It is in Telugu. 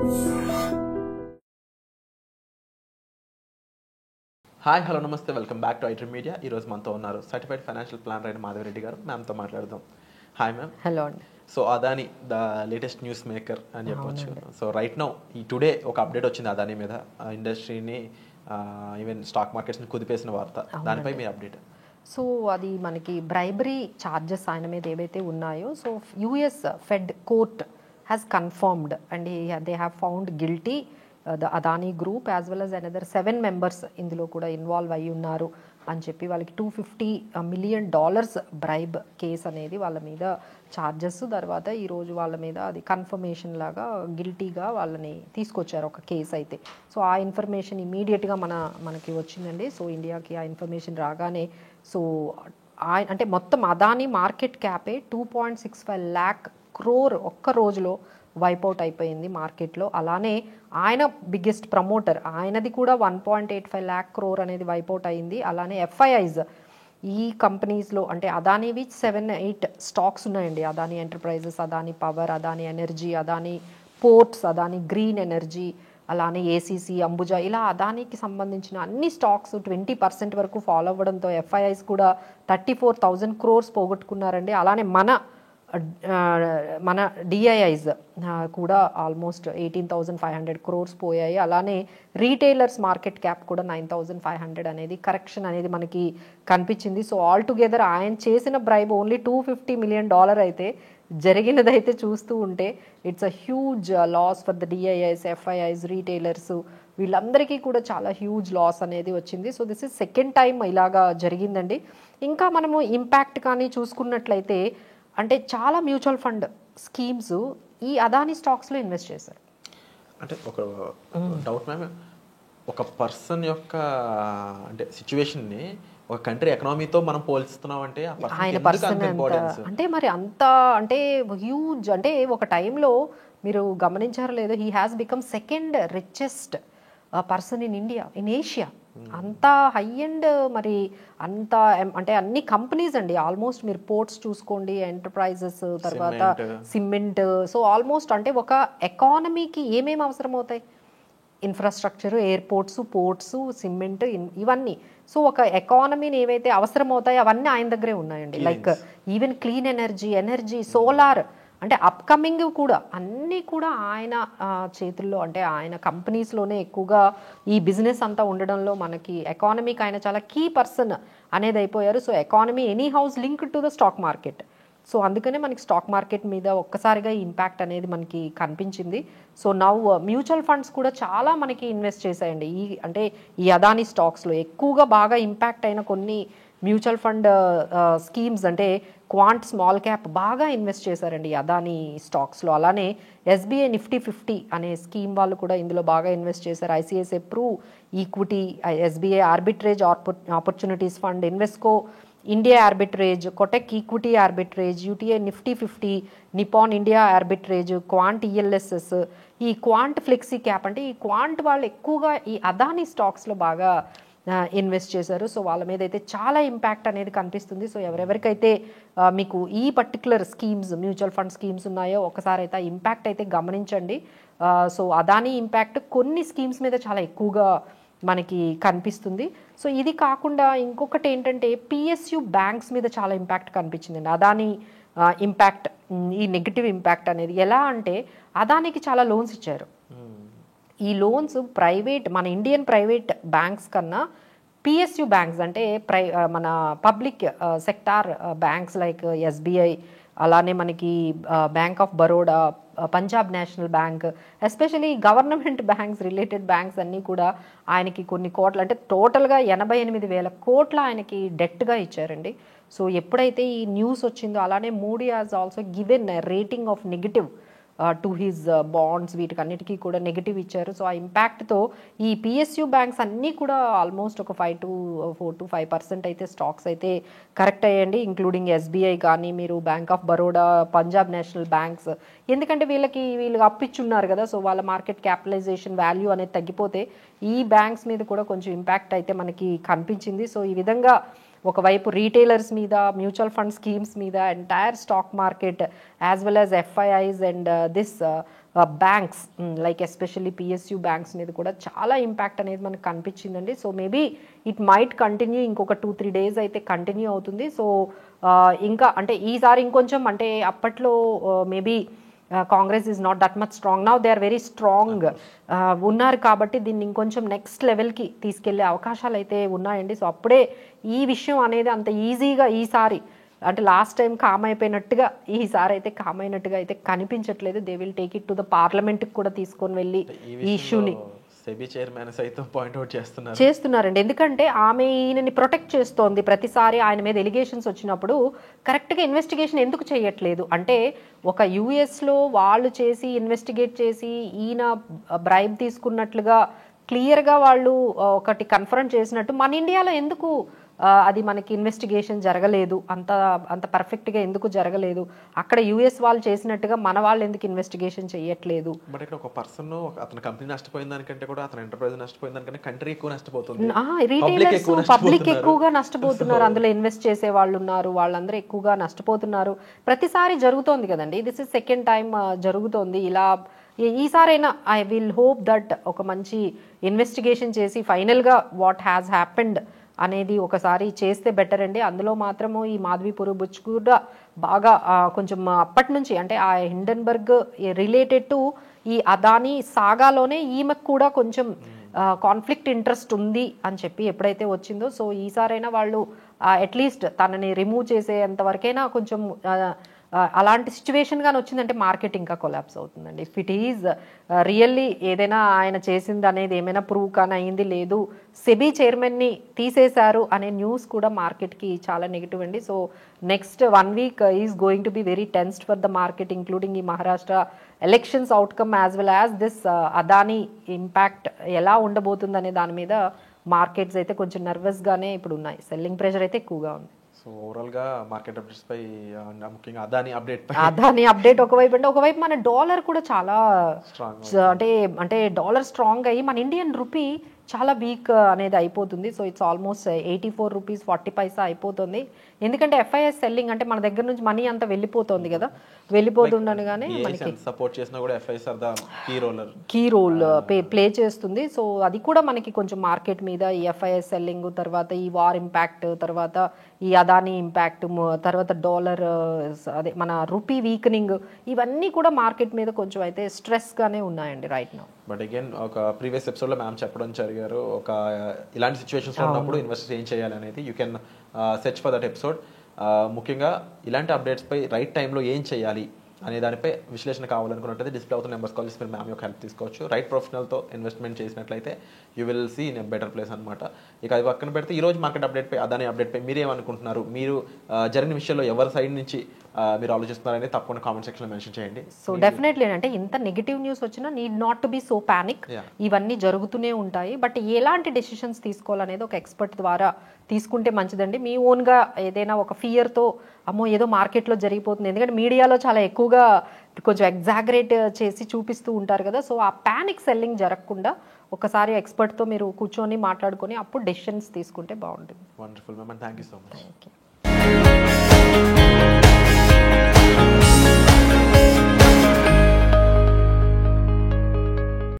హాయ్ హలో నమస్తే, welcome back to iDream media. ఈరోజు మనతో ఉన్నారు సర్టిఫైడ్ ఫైనాన్షియల్ ప్లానర్ అయిన మాధవిరెడ్డి గారు. మ్యామ్తో మాట్లాడదాం. Hi ma'am. హలో అండి. So Adani the latest news maker అని చెప్పొచ్చు. సో రైట్ నౌ ఈ టుడే ఒక అప్డేట్ వచ్చింది అదానీ మీద, ఇండస్ట్రీని ఈవెన్ స్టాక్ మార్కెట్స్ని కుదిపేసిన వార్త. దానిపై మీ అప్డేట్? సో అది మనకి బ్రైబరీ ఛార్జెస్ ఆయన మీద ఏవైతే ఉన్నాయో, so US fed court has confirmed and they have found guilty the Adani group as well as another 7 members ఇందులో కూడా ఇన్వాల్వ్ అయ్యి ఉన్నారు అని చెప్పి వాళ్ళకి $250 million బ్రైబ్ కేసు అనేది వాళ్ళ మీద ఛార్జెస్. తర్వాత ఈరోజు వాళ్ళ మీద అది కన్ఫర్మేషన్ లాగా గిల్టీగా వాళ్ళని తీసుకొచ్చారు ఒక కేసు అయితే. సో ఆ ఇన్ఫర్మేషన్ ఇమీడియట్గా మనకి వచ్చిందండి. సో ఇండియాకి ఆ ఇన్ఫర్మేషన్ రాగానే సో అంటే మొత్తం అదానీ మార్కెట్ క్యాపే 2.65 lakh crore ఒక్క రోజులో వైపౌట్ అయిపోయింది మార్కెట్లో. అలానే ఆయన బిగ్గెస్ట్ ప్రమోటర్, ఆయనది కూడా 1.85 lakh crore అనేది వైపౌట్ అయింది. అలానే ఎఫ్ఐఐస్ ఈ కంపెనీస్లో అంటే అదానీవి 7-8 స్టాక్స్ ఉన్నాయండి. Adani enterprises, Adani power, Adani energy, Adani ports, Adani green energy, అలానే ఏసీసీ, అంబుజా, ఇలా అదానీకి సంబంధించిన అన్ని స్టాక్స్ 20% వరకు ఫాలో అవ్వడంతో ఎఫ్ఐఐస్ కూడా 34,000 crores పోగొట్టుకున్నారండి. అలానే మన డిఐఐస్ కూడా ఆల్మోస్ట్ 18,500 crores పోయాయి. అలానే రీటైలర్స్ మార్కెట్ క్యాప్ కూడా 9,500 అనేది కరెక్షన్ అనేది మనకి కనిపించింది. సో ఆల్ టుగెదర్ ఆయన చేసిన బ్రైబ్ ఓన్లీ $250 million అయితే జరిగినదైతే చూస్తూ ఉంటే it's a huge loss for the DIIs, FIIs, retailers, వీళ్ళందరికీ కూడా చాలా హ్యూజ్ లాస్ అనేది వచ్చింది. So this is second time ఇలాగా జరిగిందండి. ఇంకా మనము ఇంపాక్ట్ కానీ చూసుకున్నట్లయితే అంటే చాలా మ్యూచువల్ ఫండ్ స్కీమ్స్ ఈ అదానీ స్టాక్స్లో ఇన్వెస్ట్ చేశారు. అంటే ఒక డౌట్ మ్యామ్, ఒక పర్సన్ యొక్క అంటే సిచ్యువేషన్ని ఒక కంట్రీ ఎకనామీతో మనం పోల్స్తున్నాం అంటే ఆయన పర్సన్ అంటే మరి అంత అంటే హ్యూజ్ అంటే ఒక టైంలో మీరు గమనించారో లేదో, he has become second richest person in India, in Asia. అంత హై అండ్ మరి అంత అంటే అన్ని కంపెనీస్ అండి. ఆల్మోస్ట్ మీరు పోర్ట్స్ చూసుకోండి, ఎంటర్ప్రైజెస్, తర్వాత సిమెంట్. సో ఆల్మోస్ట్ అంటే ఒక ఎకానమీకి ఏమేమి అవసరం అవుతాయి, ఇన్ఫ్రాస్ట్రక్చర్, ఎయిర్పోర్ట్స్, పోర్ట్స్, సిమెంట్, ఇవన్నీ. సో ఒక ఎకానమీని ఏవైతే అవసరం అవుతాయో అవన్నీ ఆయన దగ్గరే ఉన్నాయండి. Like even clean energy, solar, అంటే అప్కమింగ్ కూడా అన్నీ కూడా ఆయన చేతుల్లో అంటే ఆయన కంపెనీస్లోనే ఎక్కువగా ఈ బిజినెస్ అంతా ఉండడంలో మనకి ఎకానమీకి ఆయన చాలా కీ పర్సన్ అనేది అయిపోయారు. So economy any house link to the stock market. So అందుకనే మనకి స్టాక్ మార్కెట్ మీద ఒక్కసారిగా ఇంపాక్ట్ అనేది మనకి కనిపించింది. సో నవ్ మ్యూచువల్ ఫండ్స్ కూడా చాలా మనకి ఇన్వెస్ట్ చేశాయండి ఈ అదానీ స్టాక్స్లో. ఎక్కువగా బాగా ఇంపాక్ట్ అయిన కొన్ని మ్యూచువల్ ఫండ్ స్కీమ్స్ అంటే క్వాంట్ స్మాల్ క్యాప్ బాగా ఇన్వెస్ట్ చేశారండి అదానీ స్టాక్స్లో. అలానే ఎస్బీఐ నిఫ్టీ 50 అనే స్కీమ్ వాళ్ళు కూడా ఇందులో బాగా ఇన్వెస్ట్ చేశారు. ICICI Pru equity, SBI arbitrage opportunities fund, Invesco India arbitrage, Kotak equity arbitrage, UTI Nifty 50, Nippon India arbitrage, Quant ELSS, ఈ క్వాంట్ ఫ్లెక్సీ క్యాప్. అంటే ఈ క్వాంట్ వాళ్ళు ఎక్కువగా ఈ అదానీ స్టాక్స్లో బాగా ఇన్వెస్ట్ చేశారు. సో వాళ్ళ మీద అయితే చాలా ఇంపాక్ట్ అనేది కనిపిస్తుంది. సో ఎవరెవరికైతే మీకు ఈ particular schemes, mutual fund schemes ఉన్నాయో ఒకసారి అయితే ఆ ఇంపాక్ట్ అయితే గమనించండి. సో అదానీ ఇంపాక్ట్ కొన్ని స్కీమ్స్ మీద చాలా ఎక్కువగా మనకి కనిపిస్తుంది. సో ఇది కాకుండా ఇంకొకటి ఏంటంటే పిఎస్యు బ్యాంక్స్ మీద చాలా ఇంపాక్ట్ కనిపించిందండి. అదానీ ఇంపాక్ట్, ఈ నెగిటివ్ ఇంపాక్ట్ అనేది ఎలా అంటే అదానికి చాలా లోన్స్ ఇచ్చారు. ఈ లోన్స్ మన ఇండియన్ ప్రైవేట్ బ్యాంక్స్ కన్నా పిఎస్యు బ్యాంక్స్ అంటే మన public sector banks like SBI, అలానే మనకి bank of Baroda, Punjab national bank, especially government banks, related banks అన్నీ కూడా ఆయనకి కొన్ని కోట్లు అంటే టోటల్గా 88,000 కోట్ల ఆయనకి డెట్గా ఇచ్చారండి. సో ఎప్పుడైతే ఈ న్యూస్ వచ్చిందో అలానే Moody has also given rating of negative to his bonds, వీటికన్నిటికీ కూడా నెగిటివ్ ఇచ్చారు. సో ఆ ఇంపాక్ట్తో ఈ పిఎస్యు బ్యాంక్స్ అన్నీ కూడా ఆల్మోస్ట్ ఒక 4-5% అయితే స్టాక్స్ అయితే కరెక్ట్ అయ్యండి, ఇంక్లూడింగ్ ఎస్బీఐ కానీ, మీరు bank of Baroda, Punjab national banks. ఎందుకంటే వీళ్ళు అప్పిచ్చున్నారు కదా, సో వాళ్ళ మార్కెట్ క్యాపిటలైజేషన్ వాల్యూ అనేది తగ్గిపోతే ఈ బ్యాంక్స్ మీద కూడా కొంచెం ఇంపాక్ట్ అయితే మనకి కనిపించింది. సో ఈ విధంగా ఒకవైపు రీటైలర్స్ మీద, మ్యూచువల్ ఫండ్ స్కీమ్స్ మీద, entire stock market as well as FIIs and this banks like especially PSU banks మీద కూడా చాలా ఇంపాక్ట్ అనేది మనకు కనిపించిందండి. So maybe it might continue, ఇంకొక 2-3 days అయితే కంటిన్యూ అవుతుంది. సో ఇంకా అంటే ఈసారి ఇంకొంచెం అంటే అప్పట్లో maybe Congress is not that much strong, now they are very strong ఉన్నారు కాబట్టి దీన్ని ఇంకొంచెం నెక్స్ట్ లెవెల్కి తీసుకెళ్లే అవకాశాలు అయితే ఉన్నాయండి. సో అప్పుడే ఈ విషయం అనేది అంత ఈజీగా ఈసారి అంటే లాస్ట్ టైం కామ్ అయిపోయినట్టుగా ఈసారి అయితే కామ్ అయినట్టుగా అయితే కనిపించట్లేదు. They will take it to the పార్లమెంట్కి కూడా తీసుకొని వెళ్ళి ఈ ఇష్యూని సెబీ చైర్మన్ సైతం పాయింట్అవుట్ చేస్తున్నారండి. ఎందుకంటే ఆమె ఈయనని ప్రొటెక్ట్ చేస్తోంది. ప్రతిసారి ఆయన మీద ఎలిగేషన్స్ వచ్చినప్పుడు కరెక్ట్గా ఇన్వెస్టిగేషన్ ఎందుకు చేయట్లేదు అంటే, ఒక యుఎస్లో వాళ్ళు చేసి ఇన్వెస్టిగేట్ చేసి ఈయన బ్రైబ్ తీసుకున్నట్లుగా క్లియర్గా వాళ్ళు ఒకటి కన్ఫర్మ్ చేసినట్టు మన ఇండియాలో ఎందుకు అది మనకి ఇన్వెస్టిగేషన్ జరగలేదు, అంత పర్ఫెక్ట్గా ఎందుకు జరగలేదు, అక్కడ యుఎస్ వాళ్ళు చేసినట్టుగా మన వాళ్ళు ఎందుకు ఇన్వెస్టిగేషన్ చేయట్లేదు. బట్ ఇక్కడ ఒక పర్సన్ అతని కంపెనీ నష్టపోయిన దానికంటే కూడా అతని ఎంటర్ప్రైజ్ నష్టపోయిన దానికంటే కంట్రీ ఎక్కువ నష్టపోతుంది, రీటైలర్స్ పబ్లిక్ ఎక్కువగా నష్టపోతున్నారు, అందులో ఇన్వెస్ట్ చేసే వాళ్ళు ఉన్నారు, వాళ్ళందరూ ఎక్కువగా నష్టపోతున్నారు. ప్రతిసారి జరుగుతోంది కదండి, దిస్ ఇస్ సెకండ్ టైం జరుగుతోంది ఇలా. ఈసారైనా ఐ విల్ హోప్ దట్ ఒక మంచి ఇన్వెస్టిగేషన్ చేసి ఫైనల్గా వాట్ హ్యాస్ హ్యాపెండ్ అనేది ఒకసారి చేస్తే బెటర్ అండి. అందులో మాత్రము ఈ మాధవీపురి బుచ్ కూడా బాగా కొంచెం అప్పటి నుంచి అంటే ఆ హిండెన్బర్గ్ రిలేటెడ్ టు ఈ అదానీ సాగాలోనే ఈమెకు కూడా కొంచెం కాన్ఫ్లిక్ట్ ఇంట్రెస్ట్ ఉంది అని చెప్పి ఎప్పుడైతే వచ్చిందో, సో ఈసారైనా వాళ్ళు అట్లీస్ట్ తనని రిమూవ్ చేసేంత వరకైనా కొంచెం అలాంటి సిచ్యువేషన్ కానీ వచ్చిందంటే మార్కెట్ ఇంకా కొలాప్స్ అవుతుందండి. ఇఫ్ ఇట్ ఈజ్ రియల్లీ ఏదైనా ఆయన చేసింది అనేది ఏమైనా ప్రూవ్ కానీ అయింది లేదు, సెబీ చైర్మన్ని తీసేశారు అనే న్యూస్ కూడా మార్కెట్కి చాలా నెగిటివ్ అండి. So next 1 week is going to be very tensed for the market, including ఈ Maharashtra elections outcome as well as this Adani impact ఎలా ఉండబోతుంది అనే దాని మీద మార్కెట్స్ అయితే కొంచెం నర్వస్గానే ఇప్పుడు ఉన్నాయి. సెల్లింగ్ ప్రెషర్ అయితే ఎక్కువగా ఉంది. సో ఓవరాల్గా మార్కెట్ అప్డేట్స్ పై ముఖ్యంగా అదానీ అప్డేట్ ఒకవైపు అంటే ఒకవైపు మన డాలర్ కూడా చాలా అంటే డాలర్ స్ట్రాంగ్ అయ్యి మన ఇండియన్ రూపీ చాలా వీక్ అనేది అయిపోతుంది. సో ఇట్స్ ఆల్మోస్ట్ 84 రూపీస్ 40 పైసా అయిపోతుంది. ఎందుకంటే ఎఫ్ఐఎస్ సెల్లింగ్ అంటే మన దగ్గర నుంచి మనీ అంతా వెళ్ళిపోతుంది కదా, వెళ్ళిపోతుండగానే మనకి సపోర్ట్ చేసినా కూడా FIs are the key role play చేస్తుంది. సో అది కూడా మనకి కొంచెం మార్కెట్ మీద ఈ ఎఫ్ఐఎస్ సెల్లింగ్, తర్వాత ఈ వార్ ఇంపాక్ట్, తర్వాత ఈ అదానీ ఇంపాక్ట్, తర్వాత డాలర్ అదే మన రూపీ వీకనింగ్, ఇవన్నీ కూడా మార్కెట్ మీద కొంచెం అయితే స్ట్రెస్గానే ఉన్నాయండి రైట్ నౌ. బట్ అగైన్ ఒక ప్రీవియస్ ఎపిసోడ్లో మ్యామ్ చెప్పడం జరిగారు, ఒక ఇలాంటి సిచ్యువేషన్స్లో ఉన్నప్పుడు ఇన్వెస్టర్స్ ఏం చేయాలి అనేది. You can search for that episode. ముఖ్యంగా ఇలాంటి అప్డేట్స్పై రైట్ టైంలో ఏం చేయాలి అనే దానిపై విశ్లేషణ కావాలనుకున్నట్లయితే డిస్ప్లే అవుతున్న నెంబర్స్ కాల్ చేసి మీరు మ్యామ్ యొక్క హెల్ప్ తీసుకోవచ్చు. రైట్ ప్రొఫెషనల్తో ఇన్వెస్ట్మెంట్ చేసినట్లయితే you will see in a better place అనమాట. ఇక అది పక్కన పెడితే ఈరోజు మార్కెట్ అప్డేట్పై అదానీ అప్డేట్పై మీరేమనుకుంటున్నారు, మీరు జరిగిన విషయంలో ఎవరి సైడ్ నుంచి మీరు ఆలోచిస్తున్నారని తప్పకుండా కామెంట్ సెక్షన్లో మెన్షన్ చేయండి. సో డెఫినెట్లీ అంటే ఇంత నెగిటివ్ న్యూస్ వచ్చినా need not to be so panic, ఇవన్నీ జరుగుతూనే ఉంటాయి. బట్ ఎలాంటి డెసిషన్స్ తీసుకోవాలనేది ఒక ఎక్స్పర్ట్ ద్వారా తీసుకుంటే మంచిదండి. మీ ఓన్గా ఏదైనా ఒక ఫియర్తో అమ్మో ఏదో మార్కెట్లో జరిగిపోతుంది, ఎందుకంటే మీడియాలో చాలా ఎక్కువగా కొంచెం ఎగ్జాగరేట్ చేసి చూపిస్తూ ఉంటారు కదా, సో ఆ ప్యానిక్ సెల్లింగ్ జరగకుండా ఒకసారి ఎక్స్పర్ట్తో మీరు కూర్చొని మాట్లాడుకొని అప్పుడు డెసిషన్స్ తీసుకుంటే బాగుంటుంది. Wonderful ma'am, thank you so much.